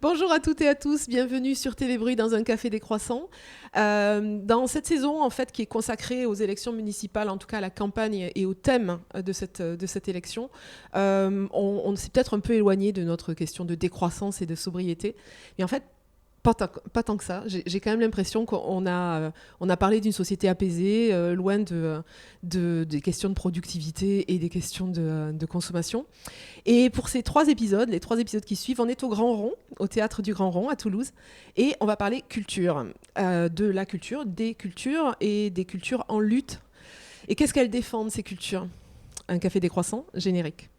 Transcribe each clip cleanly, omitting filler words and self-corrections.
Bonjour à toutes et à tous, bienvenue sur TV Bruit dans un café décroissant. Dans cette saison en fait qui est consacrée aux élections municipales, en tout cas à la campagne et au thème de cette élection, on s'est peut-être un peu éloigné de notre question de décroissance et de sobriété. Mais en fait, pas tant que ça. J'ai quand même l'impression qu'on a parlé d'une société apaisée, loin des questions de productivité et des questions de consommation. Et pour les 3 épisodes qui suivent, on est au Grand Rond, au théâtre du Grand Rond à Toulouse, et on va parler culture, de la culture, des cultures et des cultures en lutte. Et qu'est-ce qu'elles défendent, ces cultures ? Un café décroissant, générique.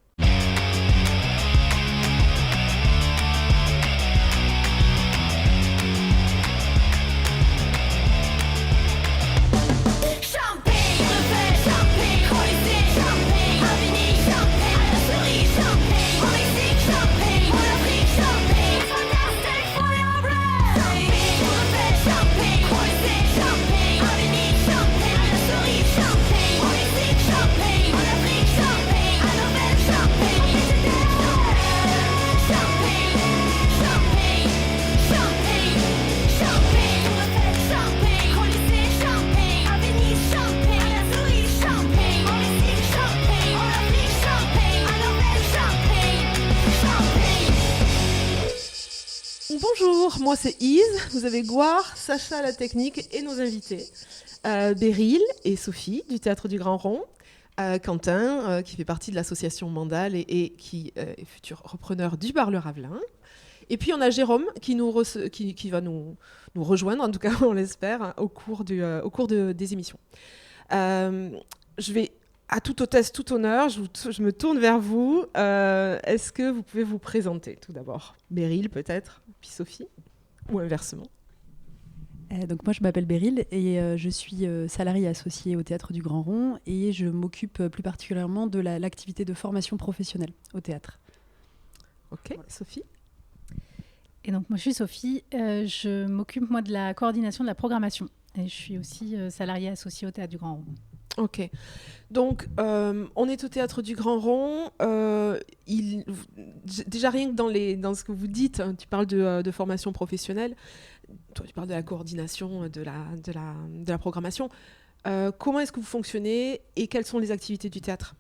Bonjour, moi c'est Ise, vous avez Gouard, Sacha à la technique et nos invités. Beryl et Sophie du Théâtre du Grand Rond, Quentin qui fait partie de l'association Mandal et qui est futur repreneur du Bar Le Ravelin. Et puis on a Jérôme qui va nous rejoindre, en tout cas on l'espère, au cours des émissions. Je vais à toute hôtesse, tout honneur, je me tourne vers vous. Est-ce que vous pouvez vous présenter tout d'abord ? Beryl peut-être, puis Sophie, ou inversement. Donc moi je m'appelle Beryl et je suis salariée associée au Théâtre du Grand Rond et je m'occupe plus particulièrement de l'activité de formation professionnelle au théâtre. Ok, voilà. Sophie ? Et donc moi je suis Sophie, je m'occupe moi de la coordination de la programmation et je suis aussi salariée associée au Théâtre du Grand Rond. Ok, donc on est au Théâtre du Grand Rond. Déjà rien que dans ce que vous dites, hein, tu parles de formation professionnelle, toi tu parles de la coordination, de la programmation. Comment est-ce que vous fonctionnez et quelles sont les activités du théâtre ?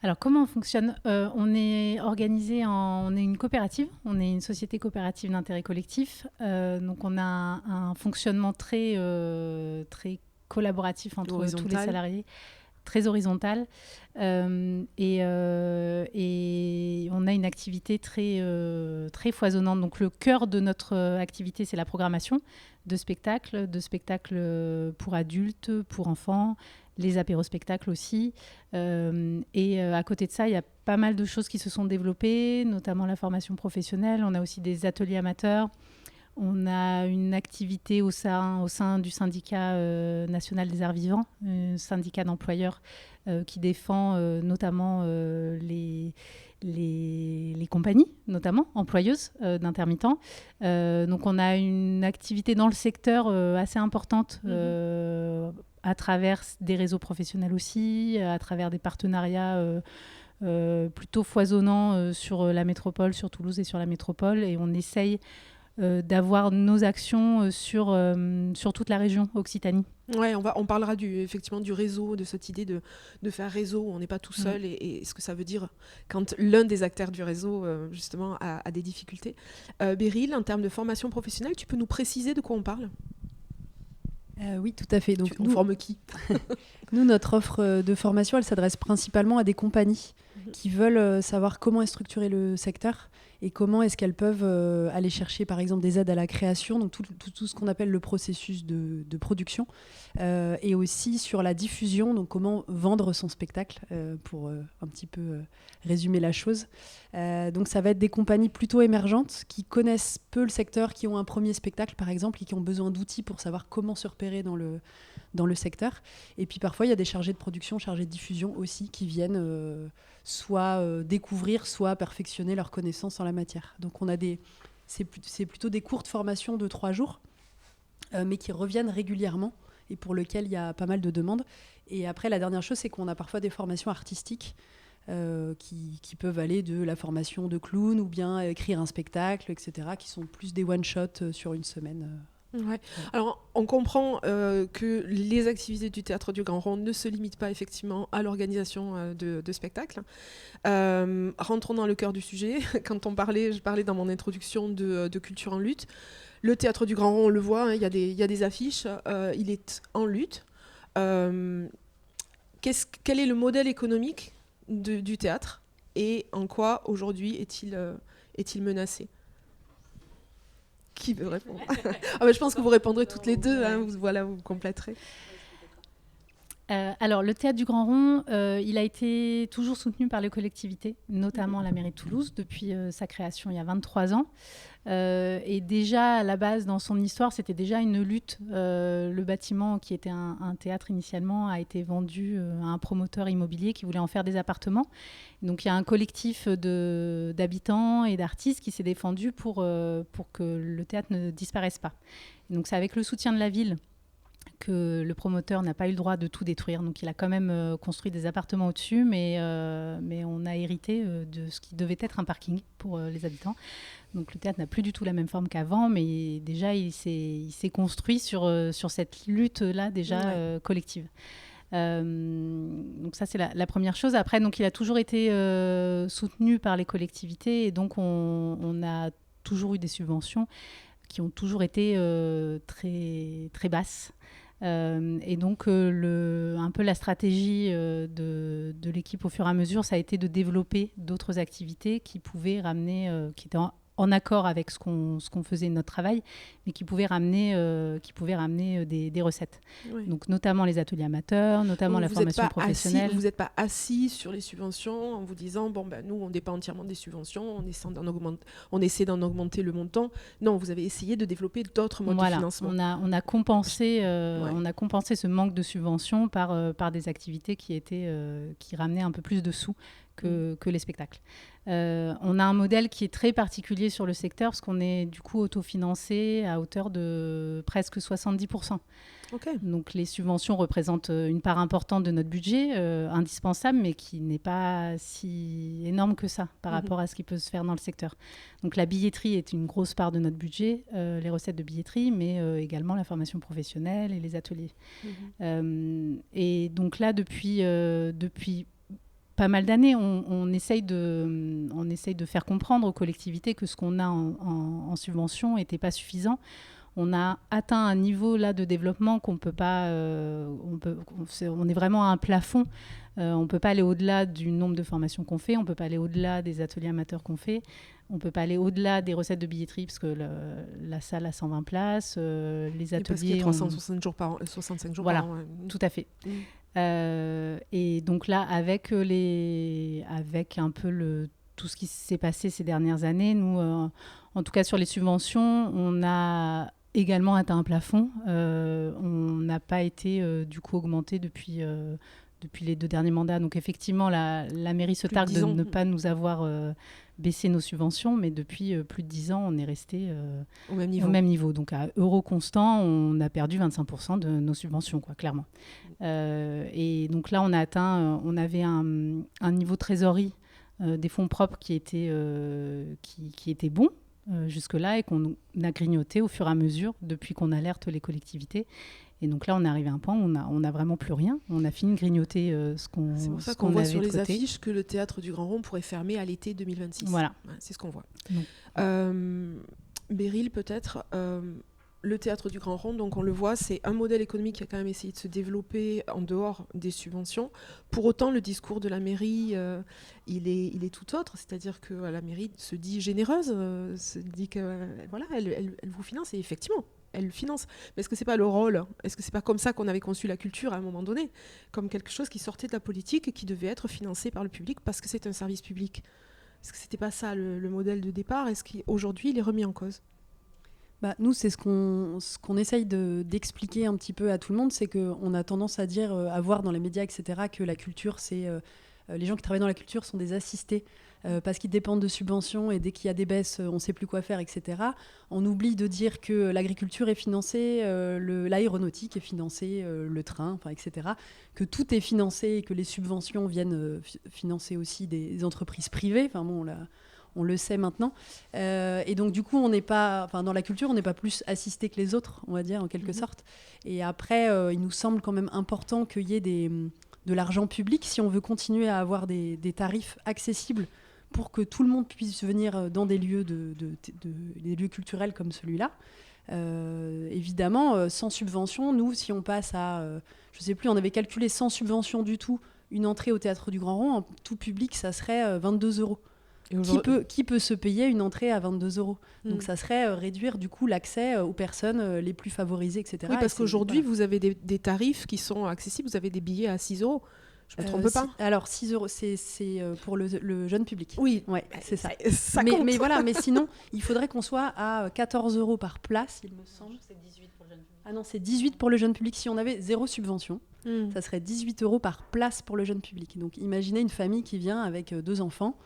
Alors comment on fonctionne ? On est organisé on est une coopérative, on est une société coopérative d'intérêt collectif. Donc on a un fonctionnement très collaboratif entre tous les salariés, très horizontal. Et on a une activité très foisonnante. Donc le cœur de notre activité, c'est la programmation de spectacles pour adultes, pour enfants, les apéro-spectacles aussi. Et à côté de ça, il y a pas mal de choses qui se sont développées, notamment la formation professionnelle. On a aussi des ateliers amateurs. On a une activité au sein du syndicat national des arts vivants, un syndicat d'employeurs qui défend notamment les compagnies, notamment employeuses d'intermittents. Donc on a une activité dans le secteur assez importante à travers des réseaux professionnels aussi, à travers des partenariats plutôt foisonnants sur la métropole, sur Toulouse et sur la métropole. Et on essaye d'avoir nos actions sur toute la région Occitanie. Ouais, on parlera effectivement du réseau, de cette idée de faire réseau où on n'est pas tout seul et ce que ça veut dire quand l'un des acteurs du réseau justement a des difficultés. Beryl, en termes de formation professionnelle, tu peux nous préciser de quoi on parle ? Oui, tout à fait. Donc, on forme qui ? Nous, notre offre de formation, elle s'adresse principalement à des compagnies qui veulent savoir comment est structuré le secteur et comment est-ce qu'elles peuvent aller chercher, par exemple, des aides à la création, donc tout ce qu'on appelle le processus de production, et aussi sur la diffusion, donc comment vendre son spectacle, pour un petit peu résumer la chose. Donc ça va être des compagnies plutôt émergentes qui connaissent peu le secteur, qui ont un premier spectacle, par exemple, et qui ont besoin d'outils pour savoir comment se repérer dans le secteur. Et puis parfois, il y a des chargés de production, chargés de diffusion aussi, qui viennent soit découvrir, soit perfectionner leurs connaissances en la matière. Donc c'est plutôt des courtes formations de 3 jours, mais qui reviennent régulièrement et pour lesquelles il y a pas mal de demandes. Et après, la dernière chose, c'est qu'on a parfois des formations artistiques qui peuvent aller de la formation de clown ou bien écrire un spectacle, etc., qui sont plus des one-shots sur une semaine. Ouais. Alors, on comprend que les activités du Théâtre du Grand Rond ne se limitent pas effectivement à l'organisation de spectacles. Rentrons dans le cœur du sujet. Quand je parlais dans mon introduction de culture en lutte. Le Théâtre du Grand Rond, on le voit, hein, il y a des affiches, il est en lutte. Quel est le modèle économique du théâtre et en quoi aujourd'hui est-il menacé ? Qui veut répondre? Je pense que vous répondrez toutes les deux, hein, vous compléterez. Alors, le Théâtre du Grand Rond, il a été toujours soutenu par les collectivités, notamment la mairie de Toulouse, depuis sa création il y a 23 ans. Et déjà, à la base, dans son histoire, c'était déjà une lutte. Le bâtiment, qui était un théâtre initialement, a été vendu à un promoteur immobilier qui voulait en faire des appartements. Donc, il y a un collectif d'habitants et d'artistes qui s'est défendu pour que le théâtre ne disparaisse pas. Et donc, c'est avec le soutien de la ville que le promoteur n'a pas eu le droit de tout détruire. Donc, il a quand même construit des appartements au-dessus, mais on a hérité de ce qui devait être un parking pour les habitants. Donc, le théâtre n'a plus du tout la même forme qu'avant, mais déjà, il s'est construit sur cette lutte-là déjà collective. Donc ça, c'est la première chose. Après, donc, il a toujours été soutenu par les collectivités et donc on a toujours eu des subventions qui ont toujours été très, très basses. Et donc, un peu la stratégie de l'équipe au fur et à mesure, ça a été de développer d'autres activités qui pouvaient ramener, qui étaient en accord avec ce qu'on faisait de notre travail, mais qui pouvaient ramener des recettes. Oui. Donc, notamment les ateliers amateurs, notamment la formation professionnelle. Vous n'êtes pas assis sur les subventions en vous disant, nous, on dépend entièrement des subventions, on essaie d'en augmenter le montant. Non, vous avez essayé de développer d'autres modes de financement. On a compensé ce manque de subventions par des activités qui ramenaient un peu plus de sous que les spectacles. On a un modèle qui est très particulier sur le secteur parce qu'on est du coup autofinancé à hauteur de presque 70%. Okay. Donc les subventions représentent une part importante de notre budget, indispensable, mais qui n'est pas si énorme que ça par rapport à ce qui peut se faire dans le secteur. Donc la billetterie est une grosse part de notre budget, les recettes de billetterie, mais également la formation professionnelle et les ateliers. Et donc là, depuis pas mal d'années, on essaye de faire comprendre aux collectivités que ce qu'on a en subvention n'était pas suffisant. On a atteint un niveau là de développement qu'on peut pas. On est vraiment à un plafond. On ne peut pas aller au-delà du nombre de formations qu'on fait. On ne peut pas aller au-delà des ateliers amateurs qu'on fait. On ne peut pas aller au-delà des recettes de billetterie parce que la salle a 120 places. Les ateliers. Et parce qu'il y a 365 jours par an. Voilà, par an, tout à fait. Et donc là, avec un peu tout ce qui s'est passé ces dernières années, nous, en tout cas sur les subventions, on a également atteint un plafond. On n'a pas été du coup augmenté depuis les 2 derniers mandats. Donc effectivement, la mairie se targue de ne pas nous avoir baissé nos subventions, mais depuis plus de 10 ans, on est resté au même niveau. Donc à euro constant, on a perdu 25% de nos subventions, quoi, clairement. Et donc là, on avait un niveau trésorerie des fonds propres qui était bon jusque-là et qu'on a grignoté au fur et à mesure depuis qu'on alerte les collectivités. Et donc là, on est arrivé à un point où on n'a vraiment plus rien. On a fini de grignoter ce qu'on avait de côté. C'est pour ça qu'on voit sur les affiches que le Théâtre du Grand Rond pourrait fermer à l'été 2026. Voilà. Ouais, c'est ce qu'on voit. Beryl, peut-être, le Théâtre du Grand Rond, donc on le voit, c'est un modèle économique qui a quand même essayé de se développer en dehors des subventions. Pour autant, le discours de la mairie, il est tout autre. C'est-à-dire que la mairie se dit généreuse, se dit que voilà, elle vous finance, et effectivement, elle finance. Mais est-ce que c'est pas le rôle ? Est-ce que c'est pas comme ça qu'on avait conçu la culture à un moment donné ? Comme quelque chose qui sortait de la politique et qui devait être financé par le public parce que c'est un service public. Est-ce que c'était pas ça le modèle de départ ? Est-ce qu'aujourd'hui, il est remis en cause ? Nous, c'est ce qu'on essaye d'expliquer un petit peu à tout le monde, c'est qu'on a tendance à dire, à voir dans les médias, etc., que la culture, c'est les gens qui travaillent dans la culture sont des assistés parce qu'ils dépendent de subventions et dès qu'il y a des baisses, on ne sait plus quoi faire, etc. On oublie de dire que l'agriculture est financée, l'aéronautique est financée, le train, etc. Que tout est financé et que les subventions viennent financer aussi des entreprises privées. Enfin bon, on le sait maintenant. Et donc, du coup, on n'est pas, dans la culture, on n'est pas plus assisté que les autres, on va dire, en quelque sorte. Et après, il nous semble quand même important qu'il y ait de l'argent public si on veut continuer à avoir des tarifs accessibles pour que tout le monde puisse venir dans des lieux, des lieux culturels comme celui-là. Évidemment, sans subvention, nous, si on passe à, je ne sais plus, on avait calculé sans subvention du tout, une entrée au Théâtre du Grand Rond, en tout public, ça serait 22 €. Qui peut se payer une entrée à 22 €? Donc ça serait réduire du coup l'accès aux personnes les plus favorisées, etc. Oui, parce qu'aujourd'hui, vous avez des tarifs qui sont accessibles. Vous avez des billets à 6 €. Je me trompe pas? Alors 6 €, c'est pour le jeune public. Oui, ouais, c'est ça. Ça compte. Mais voilà, mais sinon, il faudrait qu'on soit à 14 € par place, il me semble. C'est 18 pour le jeune public. Ah non, c'est 18 pour le jeune public. Si on avait 0 subvention, ça serait 18 € par place pour le jeune public. Donc imaginez une famille qui vient avec 2 enfants.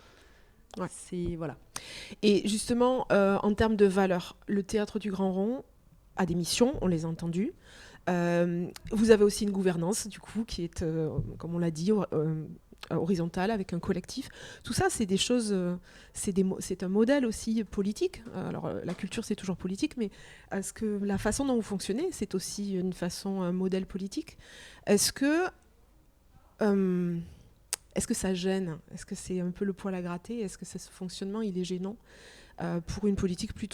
Ouais. C'est, voilà. Et justement, en termes de valeur, le Théâtre du Grand Rond a des missions, on les a entendues. Vous avez aussi une gouvernance, du coup, qui est, comme on l'a dit, horizontale, avec un collectif. Tout ça, c'est des choses, c'est un modèle aussi politique. Alors, la culture, c'est toujours politique, mais est-ce que la façon dont vous fonctionnez, c'est aussi une façon, un modèle politique? Est-ce que ça gêne? Est-ce que c'est un peu le poil à gratter? Est-ce que ce fonctionnement, il est gênant pour une politique plus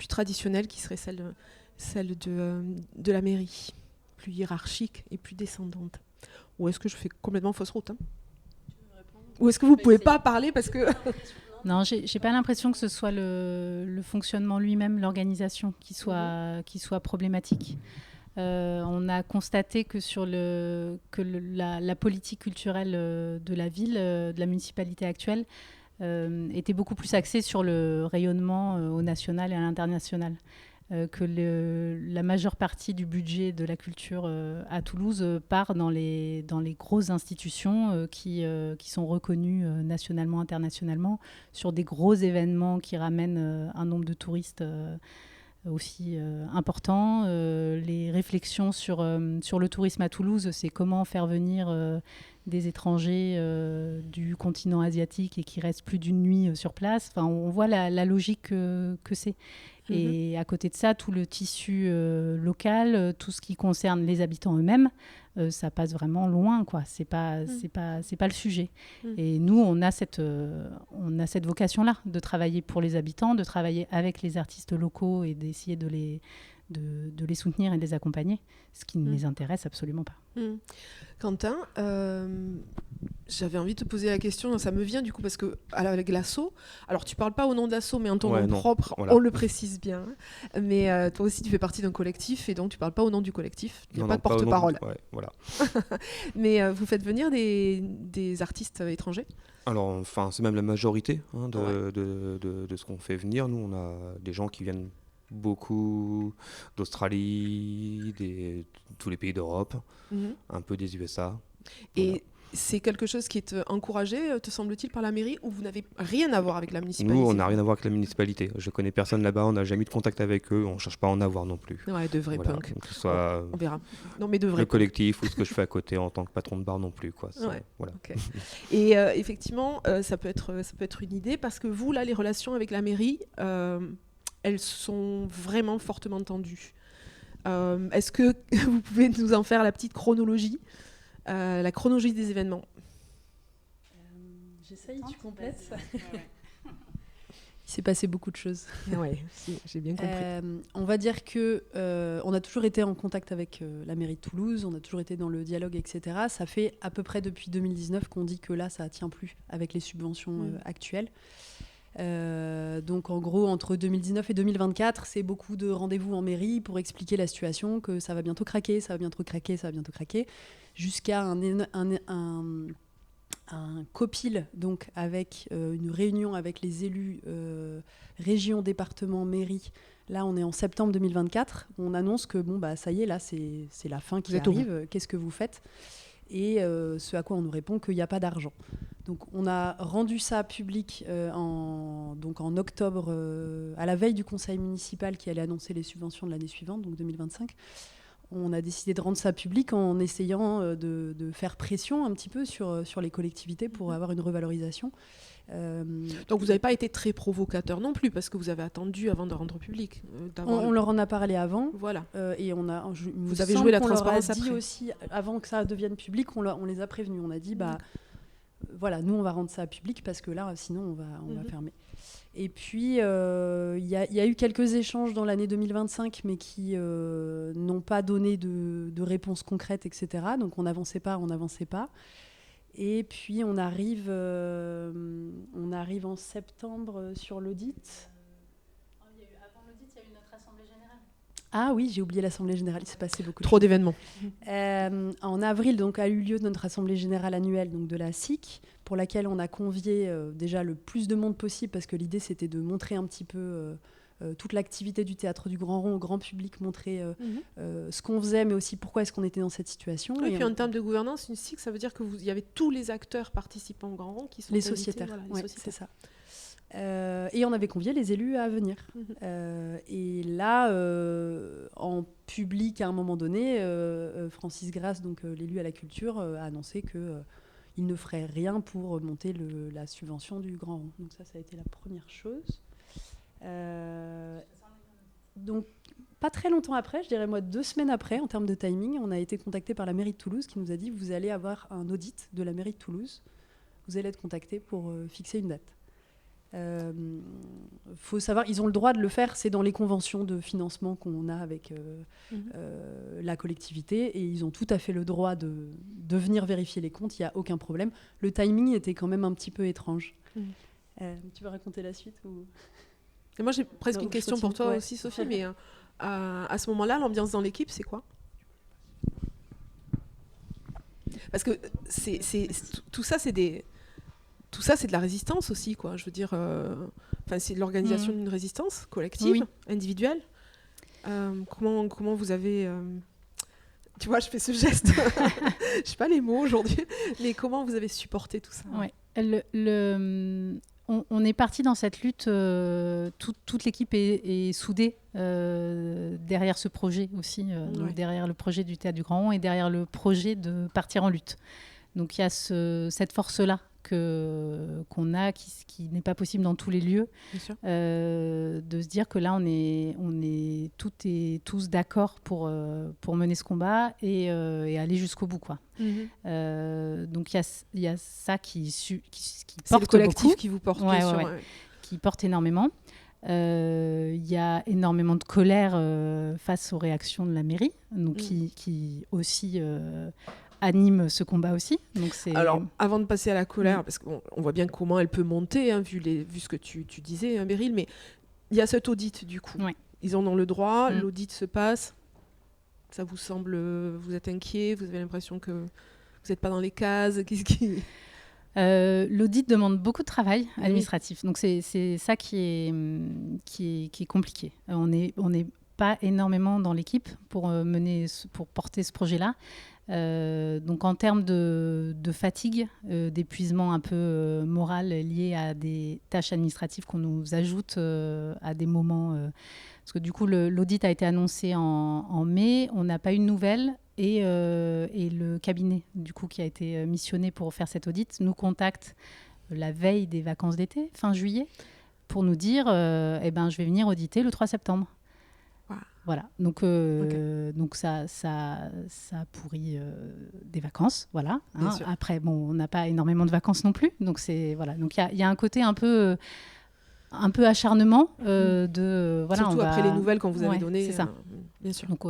traditionnelle qui serait celle de la mairie, plus hiérarchique et plus descendante? Ou est-ce que je fais complètement fausse route, hein? Ou est-ce que vous ne pouvez pas parler parce que... Non, j'ai pas l'impression que ce soit le fonctionnement lui-même, l'organisation, qui soit problématique. On a constaté que la politique culturelle de la ville, de la municipalité actuelle, était beaucoup plus axée sur le rayonnement au national et à l'international. Que la majeure partie du budget de la culture à Toulouse part dans les grosses institutions qui sont reconnues nationalement, internationalement, sur des gros événements qui ramènent un nombre de touristes aussi important. Les réflexions sur le tourisme à Toulouse, c'est comment faire venir des étrangers du continent asiatique et qui restent plus d'une nuit sur place. Enfin, on voit la logique que c'est. Et à côté de ça, tout le tissu local, tout ce qui concerne les habitants eux-mêmes, ça passe vraiment loin, quoi. C'est pas le sujet. Et nous, on a cette vocation-là de travailler pour les habitants, de travailler avec les artistes locaux et d'essayer de les soutenir et de les accompagner, ce qui ne les intéresse absolument pas. Quentin, j'avais envie de te poser la question, ça me vient du coup parce que avec l'ASSO, alors tu parles pas au nom d'ASSO mais en ton nom propre, voilà. On le précise bien, mais toi aussi tu fais partie d'un collectif et donc tu parles pas au nom du collectif, il n'y a pas de porte-parole. Ouais, voilà. Mais vous faites venir des artistes étrangers? Alors, c'est même la majorité de ce qu'on fait venir. Nous, on a des gens qui viennent beaucoup d'Australie, tous les pays d'Europe, un peu des USA. Et voilà. C'est quelque chose qui est encouragé, te semble-t-il, par la mairie, ou vous n'avez rien à voir avec la municipalité? Nous, on n'a rien à voir avec la municipalité. Je connais personne là-bas, on n'a jamais eu de contact avec eux, on ne cherche pas à en avoir non plus. Ouais, de vrais punks. Que ce soit on verra. Non, mais de vrais le collectif ou ce que je fais à côté en tant que patron de bar non plus, quoi. Voilà. Okay. Et effectivement, ça peut être une idée, parce que vous, là, les relations avec la mairie, elles sont vraiment fortement tendues. Est-ce que vous pouvez nous en faire la petite chronologie? La chronologie des événements. J'essaye, tu complètes. Il s'est passé beaucoup de choses. Oui, j'ai bien compris. On va dire qu'on a toujours été en contact avec la mairie de Toulouse, on a toujours été dans le dialogue, etc. Ça fait à peu près depuis 2019 qu'on dit que là, ça ne tient plus avec les subventions actuelles. Donc en gros, entre 2019 et 2024, c'est beaucoup de rendez-vous en mairie pour expliquer la situation, que ça va bientôt craquer, jusqu'à un copil, donc avec une réunion avec les élus région, département, mairie. Là, on est en septembre 2024. On annonce que ça y est, là, c'est la fin qui arrive. Qu'est-ce que vous faites? Et ce à quoi on nous répond qu'il n'y a pas d'argent. Donc on a rendu ça public en octobre, à la veille du conseil municipal qui allait annoncer les subventions de l'année suivante, donc 2025. On a décidé de rendre ça public en essayant de faire pression un petit peu sur les collectivités pour avoir une revalorisation. Donc vous n'avez pas été très provocateur non plus, parce que vous avez attendu avant de rendre public. On leur en a parlé avant. Voilà. Et vous avez joué la transparence après. Dit aussi, avant que ça devienne public, on les a prévenus. On a dit, voilà, nous on va rendre ça public parce que là, sinon on va fermer. Et puis, il y a eu quelques échanges dans l'année 2025, mais qui n'ont pas donné de réponse concrète, etc. Donc on n'avançait pas. Et puis on arrive en septembre sur l'audit. Avant l'audit, il y a eu notre assemblée générale. Ah oui, j'ai oublié l'assemblée générale, il s'est passé beaucoup de Trop d'événements. En avril, donc, a eu lieu notre assemblée générale annuelle donc, de la SIC, pour laquelle on a convié déjà le plus de monde possible, parce que l'idée c'était de montrer un petit peu toute l'activité du Théâtre du Grand Rond au grand public, montrer ce qu'on faisait, mais aussi pourquoi est-ce qu'on était dans cette situation. Et puis en termes de gouvernance, une SIC, ça veut dire qu'il y avait tous les acteurs participants au Grand Rond qui sont les sociétaires. Voilà, c'est ça. Et on avait convié les élus à venir. Et là, en public, à un moment donné, Francis Grasse, donc l'élu à la culture, a annoncé qu'il ne ferait rien pour monter la subvention du Grand Rond. Donc ça a été la première chose. Donc, pas très longtemps après, je dirais 2 semaines après, en termes de timing, on a été contacté par la mairie de Toulouse qui nous a dit « Vous allez avoir un audit de la mairie de Toulouse. Vous allez être contacté pour fixer une date. » Faut savoir, ils ont le droit de le faire, c'est dans les conventions de financement qu'on a avec la collectivité, et ils ont tout à fait le droit de venir vérifier les comptes, il n'y a aucun problème. Le timing était quand même un petit peu étrange. Tu veux raconter la suite ou... Et moi j'ai presque une question pour toi aussi, Sophie, mais à ce moment-là, l'ambiance dans l'équipe, c'est quoi ? Parce que tout ça, c'est de la résistance aussi, quoi. Je veux dire, c'est de l'organisation d'une résistance collective, individuelle. Comment vous avez... Tu vois, je fais ce geste. Je sais pas les mots aujourd'hui, mais comment vous avez supporté tout ça ? On est parti dans cette lutte, toute l'équipe est soudée derrière ce projet aussi, donc derrière le projet du Théâtre du Grand Rond et derrière le projet de partir en lutte. Donc il y a cette force-là qu'on a, qui n'est pas possible dans tous les lieux, de se dire que là on est toutes et tous d'accord pour mener ce combat et aller jusqu'au bout, quoi. Donc il y a ça qui porte le collectif beaucoup, qui vous porte, qui porte énormément. Il y a énormément de colère face aux réactions de la mairie, donc qui aussi anime ce combat aussi. Donc alors, avant de passer à la colère, parce qu'on voit bien comment elle peut monter, vu ce que tu disais, Beryl, mais il y a cet audit, du coup. Ils en ont le droit, l'audit se passe. Ça vous semble... vous êtes inquiet, vous avez l'impression que vous n'êtes pas dans les cases. Qu'est-ce qui... L'audit demande beaucoup de travail administratif. Donc c'est ça qui est compliqué. On n'est pas énormément dans l'équipe pour porter ce projet-là. Donc en termes de fatigue, d'épuisement un peu moral lié à des tâches administratives qu'on nous ajoute à des moments... parce que du coup, l'audit a été annoncé en mai, on n'a pas eu de nouvelles. Et le cabinet, du coup, qui a été missionné pour faire cet audit, nous contacte la veille des vacances d'été, fin juillet, pour nous dire je vais venir auditer le 3 septembre. Wow. Voilà. Donc ça pourrit des vacances. Voilà. Après, on n'a pas énormément de vacances non plus. Donc Donc il y a un côté un peu acharnement surtout après les nouvelles qu'on vous avait données. C'est ça. Bien sûr. Donc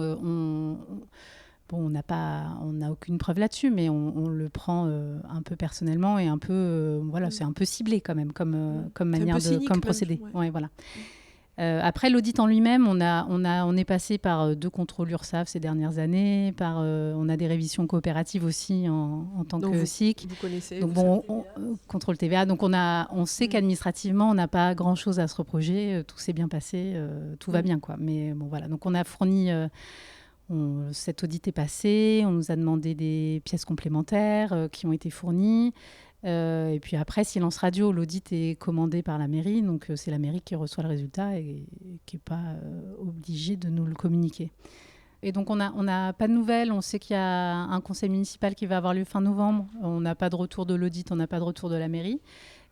on n'a aucune preuve là-dessus, mais on le prend un peu personnellement et un peu, c'est un peu ciblé quand même comme manière comme procédé. Voilà. Après l'audit en lui-même, on est passé par 2 contrôles URSSAF ces dernières années, on a des révisions coopératives aussi en tant que SIC. Vous connaissez. Donc contrôle TVA. Donc on sait qu'administrativement on n'a pas grand-chose à se reprocher, tout s'est bien passé, tout va bien, quoi. Mais voilà. Donc on a fourni. Cet audit est passé, on nous a demandé des pièces complémentaires qui ont été fournies. Et puis après, silence radio, l'audit est commandé par la mairie, donc c'est la mairie qui reçoit le résultat et qui n'est pas obligée de nous le communiquer. Et donc on n'a pas de nouvelles, on sait qu'il y a un conseil municipal qui va avoir lieu fin novembre, on n'a pas de retour de l'audit, on n'a pas de retour de la mairie.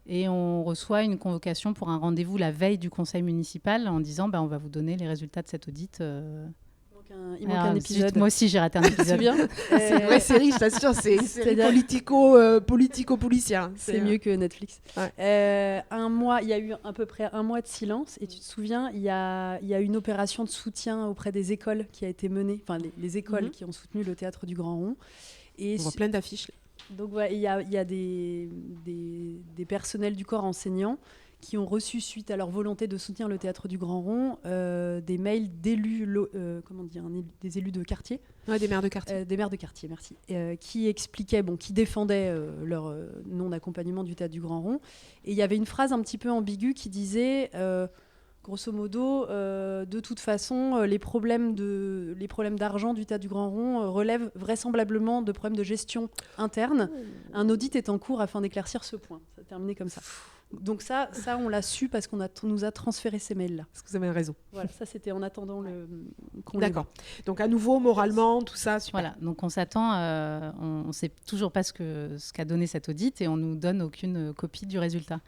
Et on reçoit une convocation pour un rendez-vous la veille du conseil municipal en disant on va vous donner les résultats de cet audit. Il manque un épisode. Moi aussi, j'ai raté un épisode. C'est bien. C'est une vraie série, je t'assure. C'est une série politico-policière. C'est mieux que Netflix. Ouais. Un mois, il y a eu à peu près un mois de silence. Et tu te souviens, il y a une opération de soutien auprès des écoles qui a été menée. Enfin, les écoles qui ont soutenu le Théâtre du Grand Rond. Et on voit plein d'affiches. Donc, il y a des personnels du corps enseignant qui ont reçu, suite à leur volonté de soutenir le Théâtre du Grand Rond, des mails d'élus, des élus de quartier. Ouais, des maires de quartier. Des maires de quartier, merci. Qui expliquaient, qui défendaient leur non-accompagnement du Théâtre du Grand Rond. Et il y avait une phrase un petit peu ambiguë qui disait, grosso modo, de toute façon, les problèmes d'argent du Théâtre du Grand Rond relèvent vraisemblablement de problèmes de gestion interne. Un audit est en cours afin d'éclaircir ce point. Ça a terminé comme ça. Donc ça, on l'a su parce qu'on nous a transféré ces mails-là. Parce que vous avez raison. Voilà, ça c'était en attendant qu'on D'accord. Donc à nouveau, moralement, tout ça, super. Voilà, donc on s'attend, on ne sait toujours pas ce qu'a donné cet audit et on ne nous donne aucune copie du résultat.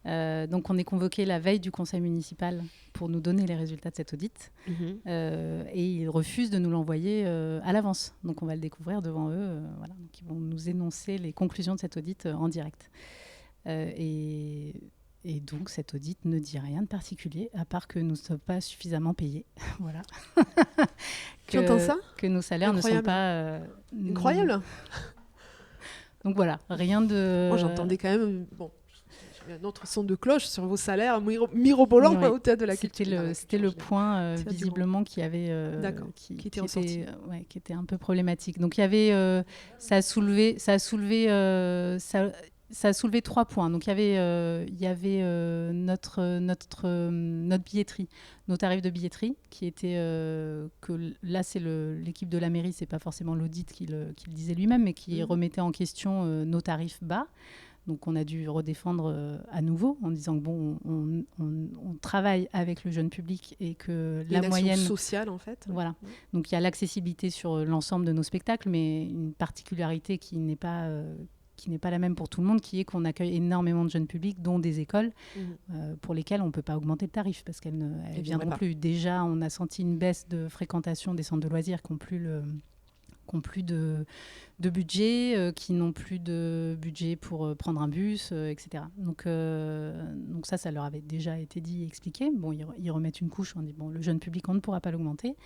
Donc on est convoqué la veille du conseil municipal pour nous donner les résultats de cet audit et ils refusent de nous l'envoyer à l'avance. Donc on va le découvrir devant eux. Voilà. Donc ils vont nous énoncer les conclusions de cet audit en direct. Et donc, cet audit ne dit rien de particulier, à part que nous ne sommes pas suffisamment payés. Voilà. Tu entends ça ? Que nos salaires ne sont pas... Incroyable. Donc voilà, rien de... Moi, j'entendais quand même... Bon, un autre son de cloche sur vos salaires mirobolants au Théâtre de la Culture. C'était le point, visiblement, qui avait... qui était ressorti. Qui était un peu problématique. Donc, il y avait... ça a soulevé 3 points. Donc, il y avait notre billetterie, nos tarifs de billetterie, qui étaient que là, c'est l'équipe de la mairie, c'est pas forcément l'audit qui le disait lui-même, mais qui remettait en question nos tarifs bas. Donc, on a dû redéfendre à nouveau en disant que on travaille avec le jeune public et que la moyenne sociale en fait. Voilà. Donc, il y a l'accessibilité sur l'ensemble de nos spectacles, mais une particularité qui n'est pas la même pour tout le monde, qui est qu'on accueille énormément de jeunes publics, dont des écoles, pour lesquelles on ne peut pas augmenter le tarif, parce qu'elles ne viendront plus. Déjà, on a senti une baisse de fréquentation des centres de loisirs qui n'ont plus de budget, qui n'ont plus de budget pour prendre un bus, etc. Donc ça leur avait déjà été dit et expliqué. Bon, ils remettent une couche, on dit, le jeune public, on ne pourra pas l'augmenter.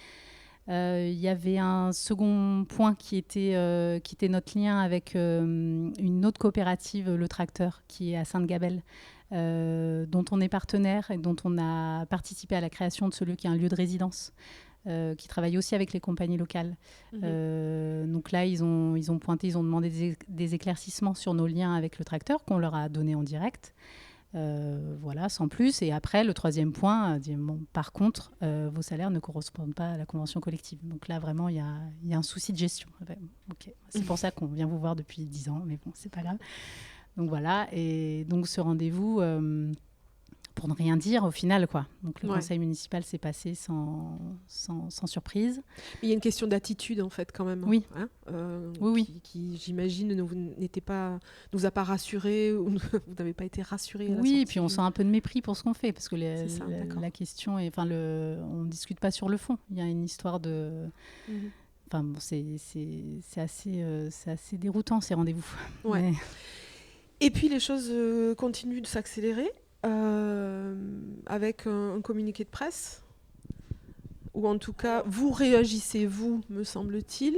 Il y avait un second point qui était notre lien avec une autre coopérative, Le Tracteur, qui est à Sainte-Gabelle, dont on est partenaire et dont on a participé à la création de ce lieu qui est un lieu de résidence, qui travaille aussi avec les compagnies locales. Donc là, ils ont demandé des éclaircissements sur nos liens avec Le Tracteur, qu'on leur a donné en direct. Voilà, sans plus. Et après, le troisième point, par contre, vos salaires ne correspondent pas à la convention collective. Donc là, vraiment, il y a un souci de gestion. Okay. C'est pour ça qu'on vient vous voir depuis 10 ans, mais bon, c'est pas grave. Donc voilà, et donc ce rendez-vous, pour ne rien dire au final, quoi. Donc le conseil municipal s'est passé sans surprise. Mais il y a une question d'attitude, en fait, quand même. Oui. Hein, oui. Qui j'imagine, nous a pas rassurés, ou vous n'avez pas été rassurés. Oui, et puis on sent un peu de mépris pour ce qu'on fait, parce que la question est... Enfin, on ne discute pas sur le fond. Il y a une histoire de... Enfin, bon, c'est assez déroutant, ces rendez-vous. Ouais. Mais... Et puis, les choses continuent de s'accélérer. Avec un communiqué de presse, ou en tout cas, vous réagissez, me semble-t-il.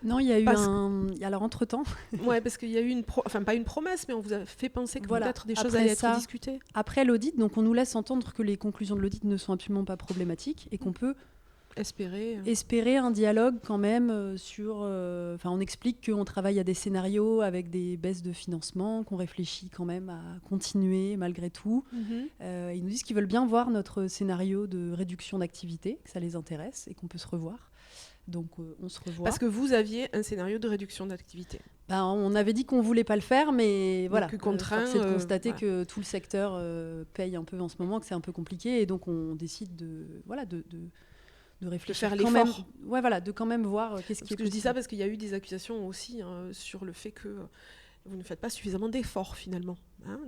Non, il y a eu alors, entre-temps... Ouais, parce qu'il y a eu pas une promesse, mais on vous a fait penser que peut-être des choses allaient être discutées. Après l'audit, donc on nous laisse entendre que les conclusions de l'audit ne sont absolument pas problématiques et qu'on peut espérer un dialogue quand même sur... on explique qu'on travaille à des scénarios avec des baisses de financement, qu'on réfléchit quand même à continuer malgré tout. Ils nous disent qu'ils veulent bien voir notre scénario de réduction d'activité, que ça les intéresse et qu'on peut se revoir. Donc on se revoit. Parce que vous aviez un scénario de réduction d'activité. On avait dit qu'on voulait pas le faire, mais voilà. Contraint, force est de constater que tout le secteur paye un peu en ce moment, que c'est un peu compliqué, et donc on décide de réfléchir de faire quand l'effort. même, de quand même voir qu'est-ce qui est possible. Je dis ça parce qu'il y a eu des accusations aussi sur le fait que vous ne faites pas suffisamment d'efforts finalement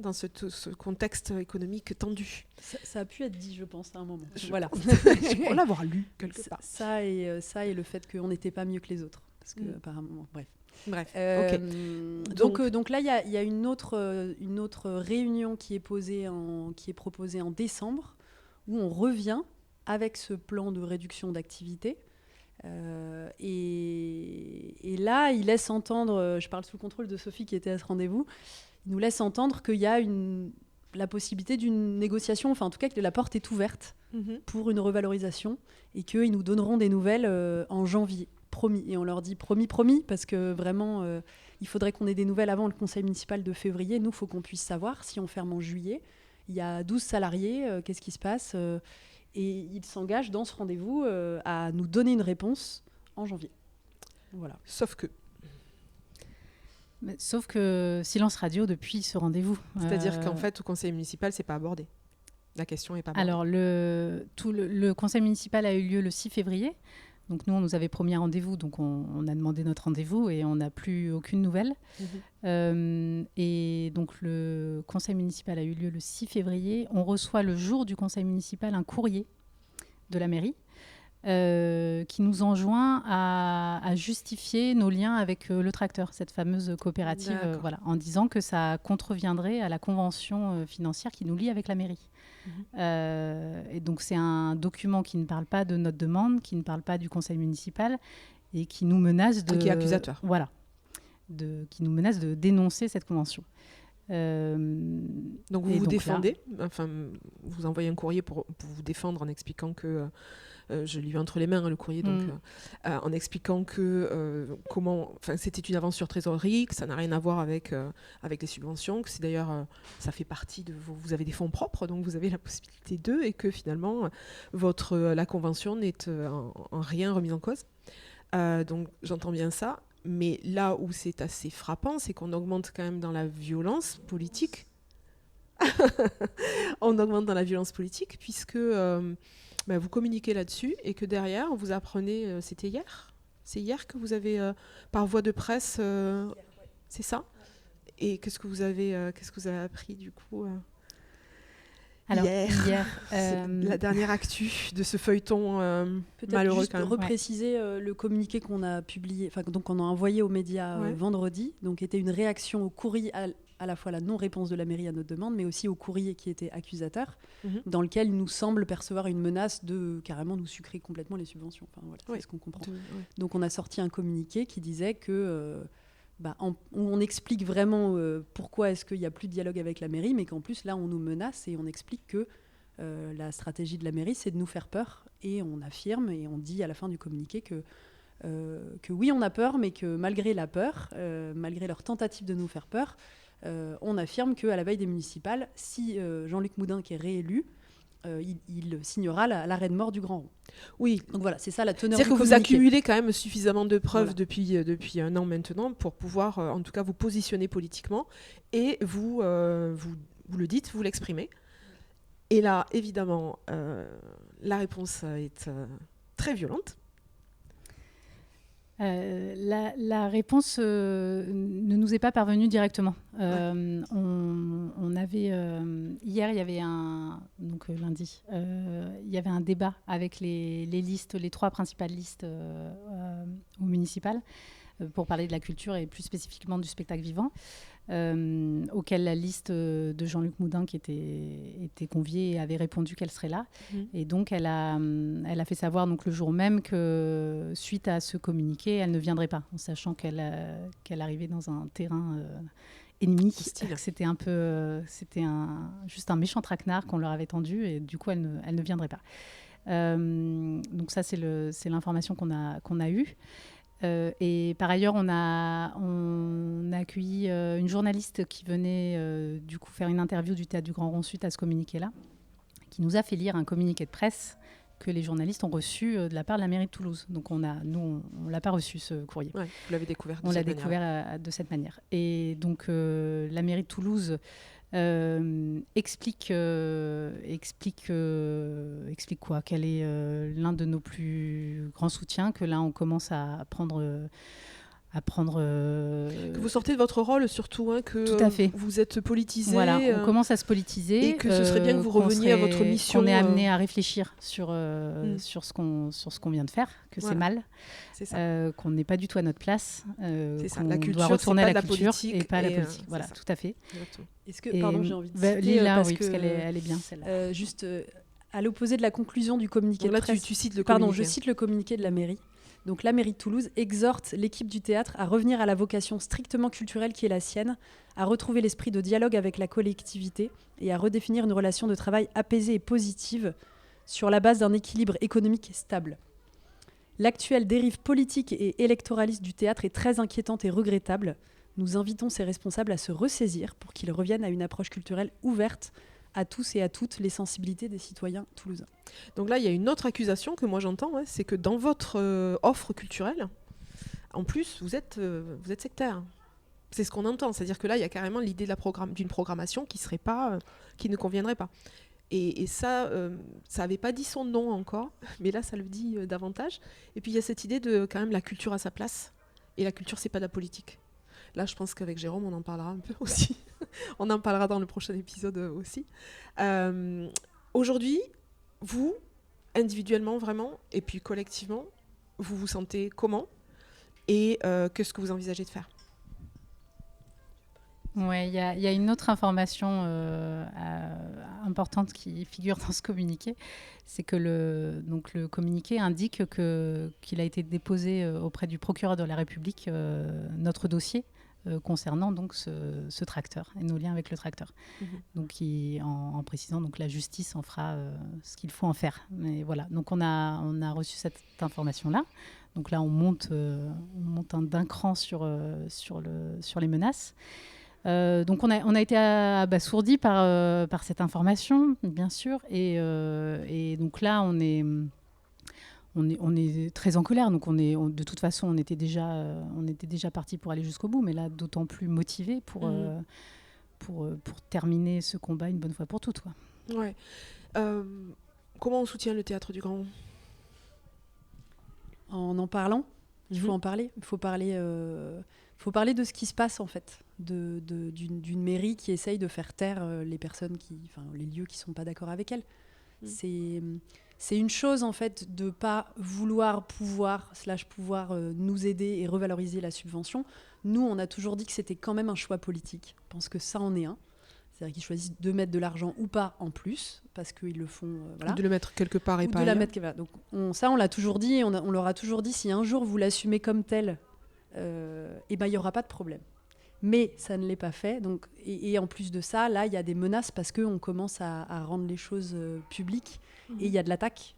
dans ce contexte économique tendu. Ça a pu être dit, je pense, à un moment. Voilà. Je crois l'avoir lu quelque part. Ça et le fait qu'on n'était pas mieux que les autres, parce que apparemment, bref. Ok. Donc là, il y a une autre réunion qui est proposée en décembre, où on revient avec ce plan de réduction d'activité. Et là, il laisse entendre, je parle sous le contrôle de Sophie qui était à ce rendez-vous, il nous laisse entendre qu'il y a la possibilité d'une négociation, enfin en tout cas que la porte est ouverte pour une revalorisation, et qu'ils nous donneront des nouvelles en janvier. Promis. Et on leur dit promis, parce que vraiment, il faudrait qu'on ait des nouvelles avant le conseil municipal de février. Nous, il faut qu'on puisse savoir si on ferme en juillet. Il y a 12 salariés, qu'est-ce qui se passe et ils s'engagent dans ce rendez-vous à nous donner une réponse en janvier. Voilà. Sauf que silence radio depuis ce rendez-vous. C'est-à-dire qu'en fait, au conseil municipal, c'est pas abordé. La question n'est pas abordée. Alors, le conseil municipal a eu lieu le 6 février. Donc nous, on nous avait promis un rendez-vous, donc on a demandé notre rendez-vous et on n'a plus aucune nouvelle. Et donc le conseil municipal a eu lieu le 6 février. On reçoit le jour du conseil municipal un courrier de la mairie qui nous enjoint à justifier nos liens avec le tracteur, cette fameuse coopérative, en disant que ça contreviendrait à la convention financière qui nous lie avec la mairie. Et donc c'est un document qui ne parle pas de notre demande, qui ne parle pas du conseil municipal et qui nous menace de... Qui est accusateur. Voilà. Qui nous menace de dénoncer cette convention. Donc vous vous défendez, vous envoyez un courrier pour vous défendre en expliquant que... je l'ai eu entre les mains, le courrier, donc, en expliquant que c'était une avance sur trésorerie, que ça n'a rien à voir avec les subventions, que c'est d'ailleurs, ça fait partie de vous avez des fonds propres, donc vous avez la possibilité d'eux, et que finalement, la convention n'est en rien remise en cause. Donc j'entends bien ça, mais là où c'est assez frappant, c'est qu'on augmente quand même dans la violence politique. On augmente dans la violence politique, puisque... vous communiquez là-dessus et que derrière, vous apprenez, c'était hier ? C'est hier que vous avez, par voie de presse, c'est ça ? Et qu'est-ce que vous avez appris du coup Alors, hier la dernière actu de ce feuilleton malheureux juste quand même. Repréciser le communiqué qu'on a publié, donc on a envoyé aux médias vendredi, donc était une réaction au courrier à la fois la non-réponse de la mairie à notre demande, mais aussi au courrier qui était accusateur, dans lequel il nous semble percevoir une menace de carrément nous sucrer complètement les subventions. C'est ce qu'on comprend. Donc on a sorti un communiqué qui disait que on explique vraiment pourquoi est-ce qu'il n'y a plus de dialogue avec la mairie, mais qu'en plus là on nous menace et on explique que la stratégie de la mairie c'est de nous faire peur, et on affirme et on dit à la fin du communiqué que oui on a peur, mais que malgré la peur, malgré leur tentative de nous faire peur, on affirme qu'à la veille des municipales, si Jean-Luc Moudin qui est réélu, il signera l'arrêt de mort du Grand Rond. Oui. Donc voilà, c'est ça la teneur C'est-à-dire du que vous communiqué. accumulez quand même suffisamment de preuves depuis un an maintenant pour pouvoir, en tout cas, vous positionner politiquement, et vous le dites, vous l'exprimez. Et là, évidemment, la réponse est très violente. La réponse ne nous est pas parvenue directement. On avait hier, il y avait lundi, il y avait un débat avec les listes, les 3 principales listes au municipal, pour parler de la culture et plus spécifiquement du spectacle vivant, auquel la liste de Jean-Luc Moudin qui était conviée avait répondu qu'elle serait là. Et donc elle a fait savoir donc, le jour même que suite à ce communiqué, elle ne viendrait pas, en sachant qu'elle arrivait dans un terrain ennemi. C'était juste un méchant traquenard qu'on leur avait tendu, et du coup elle ne viendrait pas. Donc ça c'est l'information qu'on a eue. Et par ailleurs, on a accueilli une journaliste qui venait du coup faire une interview du Théâtre du Grand Rond suite à ce communiqué-là, qui nous a fait lire un communiqué de presse que les journalistes ont reçu de la part de la mairie de Toulouse. Donc on l'a pas reçu, ce courrier. Ouais, vous l'avez découvert On l'a découvert de cette manière. Et donc la mairie de Toulouse explique quoi, qu'elle est l'un de nos plus grands soutiens, que là on commence à prendre que vous sortez de votre rôle surtout, hein, que tout à fait. Vous êtes politisé. Voilà, on commence à se politiser. Et que ce serait bien que vous reveniez à votre mission. On est amené à réfléchir sur ce qu'on vient de faire, que c'est mal, c'est ça. qu'on n'est pas du tout à notre place, c'est ça. qu'on La culture, doit retourner à la culture politique et pas à la politique. Voilà, ça. tout à fait. Est-ce que, pardon, j'ai envie de citer, Lila, parce oui, que, parce qu'elle est bien celle-là. Juste à l'opposé de la conclusion du communiqué donc là, de presse. tu cites le Pardon, communiqué. je cite le communiqué de la mairie. Donc la mairie de Toulouse exhorte l'équipe du théâtre à revenir à la vocation strictement culturelle qui est la sienne, à retrouver l'esprit de dialogue avec la collectivité et à redéfinir une relation de travail apaisée et positive sur la base d'un équilibre économique stable. L'actuelle dérive politique et électoraliste du théâtre est très inquiétante et regrettable. Nous invitons ces responsables à se ressaisir pour qu'ils reviennent à une approche culturelle ouverte à tous et à toutes les sensibilités des citoyens toulousains. Donc là, il y a une autre accusation que moi j'entends, c'est que dans votre offre culturelle, en plus, vous êtes sectaire. C'est ce qu'on entend, c'est-à-dire que là, il y a carrément l'idée d'une programmation qui ne conviendrait pas. Et ça n'avait pas dit son nom encore, mais là, ça le dit davantage. Et puis, il y a cette idée de quand même la culture à sa place. Et la culture, c'est pas de la politique. Là, je pense qu'avec Jérôme, on en parlera un peu aussi. On en parlera dans le prochain épisode aussi. Aujourd'hui, vous, individuellement vraiment, et puis collectivement, vous vous sentez comment et qu'est-ce que vous envisagez de faire ? Ouais, il y a une autre information importante qui figure dans ce communiqué, c'est que le communiqué indique qu'il a été déposé auprès du procureur de la République notre dossier concernant donc ce tracteur et nos liens avec le tracteur. Donc en précisant donc la justice en fera ce qu'il faut en faire. Mais voilà, donc on a reçu cette information-là. Donc là on monte d'un cran sur les menaces. Donc on a été abasourdis par cette information, bien sûr, et donc là on est très en colère. Donc de toute façon on était déjà partis pour aller jusqu'au bout, mais là d'autant plus motivés pour terminer ce combat une bonne fois pour toutes, quoi. Ouais. Comment on soutient le théâtre du Grand ? En parlant, il faut en parler. Il faut parler de ce qui se passe en fait, d'une mairie qui essaye de faire taire les personnes les lieux qui sont pas d'accord avec elle. C'est une chose en fait de pas vouloir pouvoir nous aider et revaloriser la subvention. Nous, on a toujours dit que c'était quand même un choix politique. Je pense que ça en est un. C'est-à-dire qu'ils choisissent de mettre de l'argent ou pas en plus, parce qu'ils le font... Ou de le mettre quelque part et ou pas de la ailleurs. mettre. Donc on l'a toujours dit, on leur a toujours dit, si un jour vous l'assumez comme tel, il n'y aura pas de problème. Mais ça ne l'est pas fait. Donc, et en plus de ça, là, il y a des menaces parce qu'on commence à rendre les choses publiques. Et il y a de l'attaque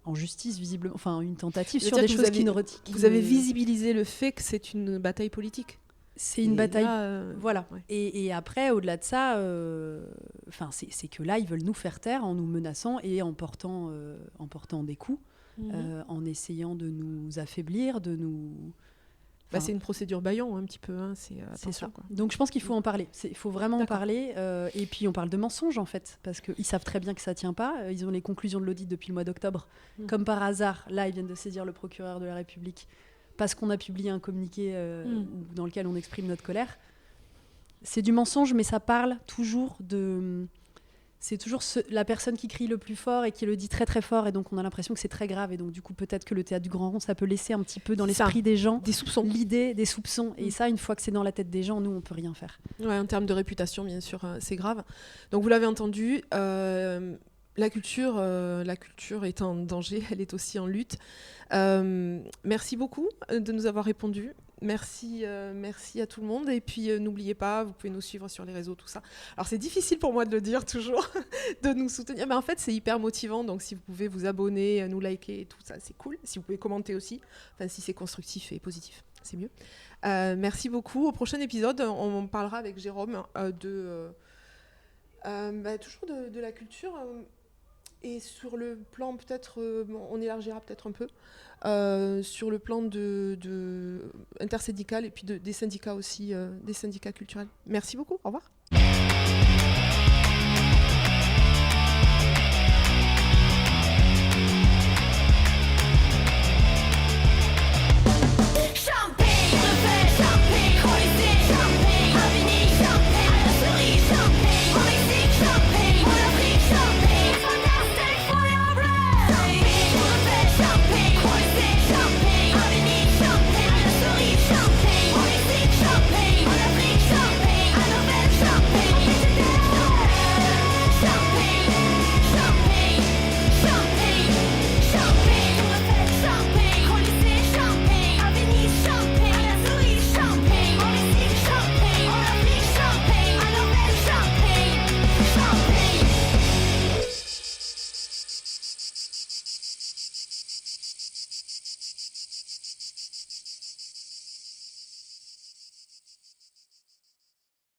en justice, visiblement. Enfin, une tentative sur des choses qui ne retirent. Vous avez visibilisé le fait que c'est une bataille politique. C'est une bataille. Là, voilà. Ouais. Et après, au-delà de ça, c'est que là, ils veulent nous faire taire en nous menaçant et en portant des coups, en essayant de nous affaiblir, de nous... c'est une procédure Bayon, un petit peu. C'est ça. Quoi. Donc je pense qu'il faut en parler. Il faut vraiment en parler. Et puis on parle de mensonges, en fait, parce qu'ils savent très bien que ça ne tient pas. Ils ont les conclusions de l'audit depuis le mois d'octobre. Comme par hasard, là, ils viennent de saisir le procureur de la République parce qu'on a publié un communiqué dans lequel on exprime notre colère. C'est du mensonge, mais ça parle toujours de... C'est toujours la personne qui crie le plus fort et qui le dit très très fort, et donc on a l'impression que c'est très grave, et donc du coup peut-être que le théâtre du Grand Rond, ça peut laisser un petit peu dans l'esprit des gens des soupçons. L'idée des soupçons, et ça, une fois que c'est dans la tête des gens, nous on peut rien faire. Ouais, en termes de réputation, bien sûr, c'est grave. Donc vous l'avez entendu, la culture est en danger, elle est aussi en lutte. Merci beaucoup de nous avoir répondu. Merci à tout le monde, et puis n'oubliez pas, vous pouvez nous suivre sur les réseaux, tout ça. Alors c'est difficile pour moi de le dire toujours, de nous soutenir, mais en fait c'est hyper motivant, donc si vous pouvez vous abonner, nous liker et tout ça, c'est cool. Si vous pouvez commenter aussi, si c'est constructif et positif, c'est mieux. Merci beaucoup. Au prochain épisode, on parlera avec Jérôme toujours de la culture. Et sur le plan, peut-être, on élargira peut-être un peu, sur le plan intersyndical et puis des syndicats aussi, des syndicats culturels. Merci beaucoup, au revoir.